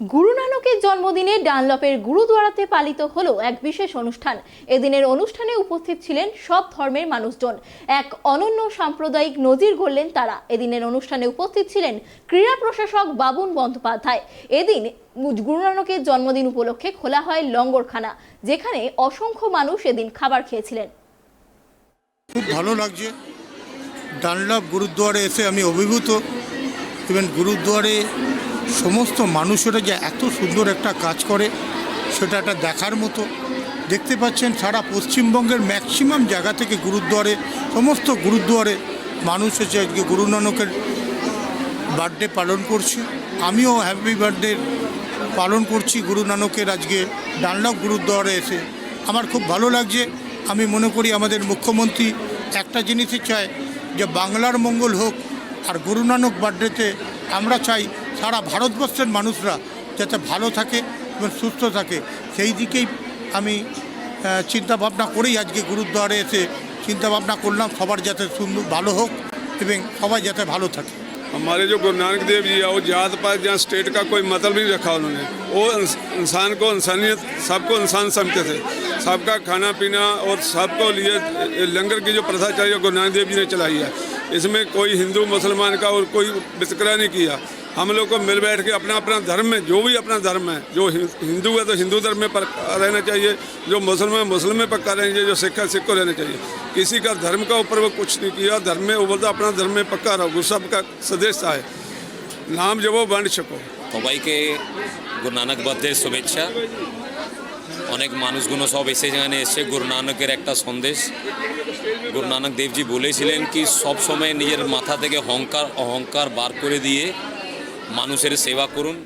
গুরু নানকের জন্মদিনে ডানলপের গুরুদুয়ারাতে পালিত হলো এক বিশেষ অনুষ্ঠান। এদিনের অনুষ্ঠানে উপস্থিত ছিলেন সব ধর্মের মানুষজন। এক অনন্য সাম্প্রদায়িক নজির গড়লেন তারা। এদিনের অনুষ্ঠানে উপস্থিত ছিলেন ক্রীড়া প্রশাসক বাবুন বন্দ্যোপাধ্যায়। এদিন গুরু নানকের জন্মদিন উপলক্ষে খোলা হয় লঙ্গরখানা, যেখানে অসংখ্য মানুষ এদিন খাবার খেয়েছিলেন। খুব ভালো লাগছে। ডানলপ গুরুদ্বারে এসে আমি অভিভূত। ইভেন গুরুদ্বারে সমস্ত মানুষেরা যে এত সুন্দর একটা কাজ করে সেটা একটা দেখার মতো। দেখতে পাচ্ছেন সারা পশ্চিমবঙ্গের ম্যাক্সিমাম জায়গা থেকে গুরুদ্বারে, সমস্ত গুরুদ্বারে মানুষ এসে আজকে গুরু নানকের বার্থডে পালন করছে। আমিও হ্যাপি বার্থডে পালন করছি গুরু নানকের আজকে ডানলপ গুরুদ্বারে এসে। আমার খুব ভালো লাগছে। আমি মনে করি আমাদের মুখ্যমন্ত্রী একটা জিনিসই চায় যে বাংলার মঙ্গল হোক, আর গুরু নানক বার্থডেতে আমরা চাই সারা ভারতবর্ষের মানুষরা যাতে ভালো থাকে এবং সুস্থ থাকে। সেই দিকেই আমি চিন্তাভাবনা করেই আজকে গুরুদ্বারে এসে চিন্তাভাবনা করলাম সবার যাতে সুন্দর ভালো হোক এবং সবাই যাতে ভালো থাকে। हमारे जो गुरु नानक देव जी है वो जात पात या स्टेट का कोई मतलब नहीं रखा उन्होंने। वो इंसान को इंसानियत, सबको इंसान समझते थे। सबका खाना पीना और सबको लिए लंगर की जो प्रथा चाहिए गुरु नानक देव जी ने चलाई है। इसमें कोई हिंदू मुसलमान का और कोई वितकरा नहीं किया। हम लोग को मिल बैठ के अपना अपना धर्म में, जो भी अपना धर्म है, जो हिंदू है तो हिंदू धर्म में पक्का रहना चाहिए, जो मुसलमान मुस्लिम में पक्का रहना चाहिए, जो सिख है सिख को रहना चाहिए। किसी का धर्म का ऊपर वो कुछ नहीं किया। धर्म में वो बोलता अपना धर्म में पक्का रहो, सबका सदस्य है नाम जब वो बांट सको। সবাইকে গুরু নানক বার্থডে শুভেচ্ছা। অনেক মানুষগুলো সব এখানে এসে গুরু নানকের একটা সন্দেশ। গুরু নানক দেবজি বলেছিলেন কি সব সময় নিজের মাথা থেকে অহংকার বার করে দিয়ে মানুষের সেবা করুন।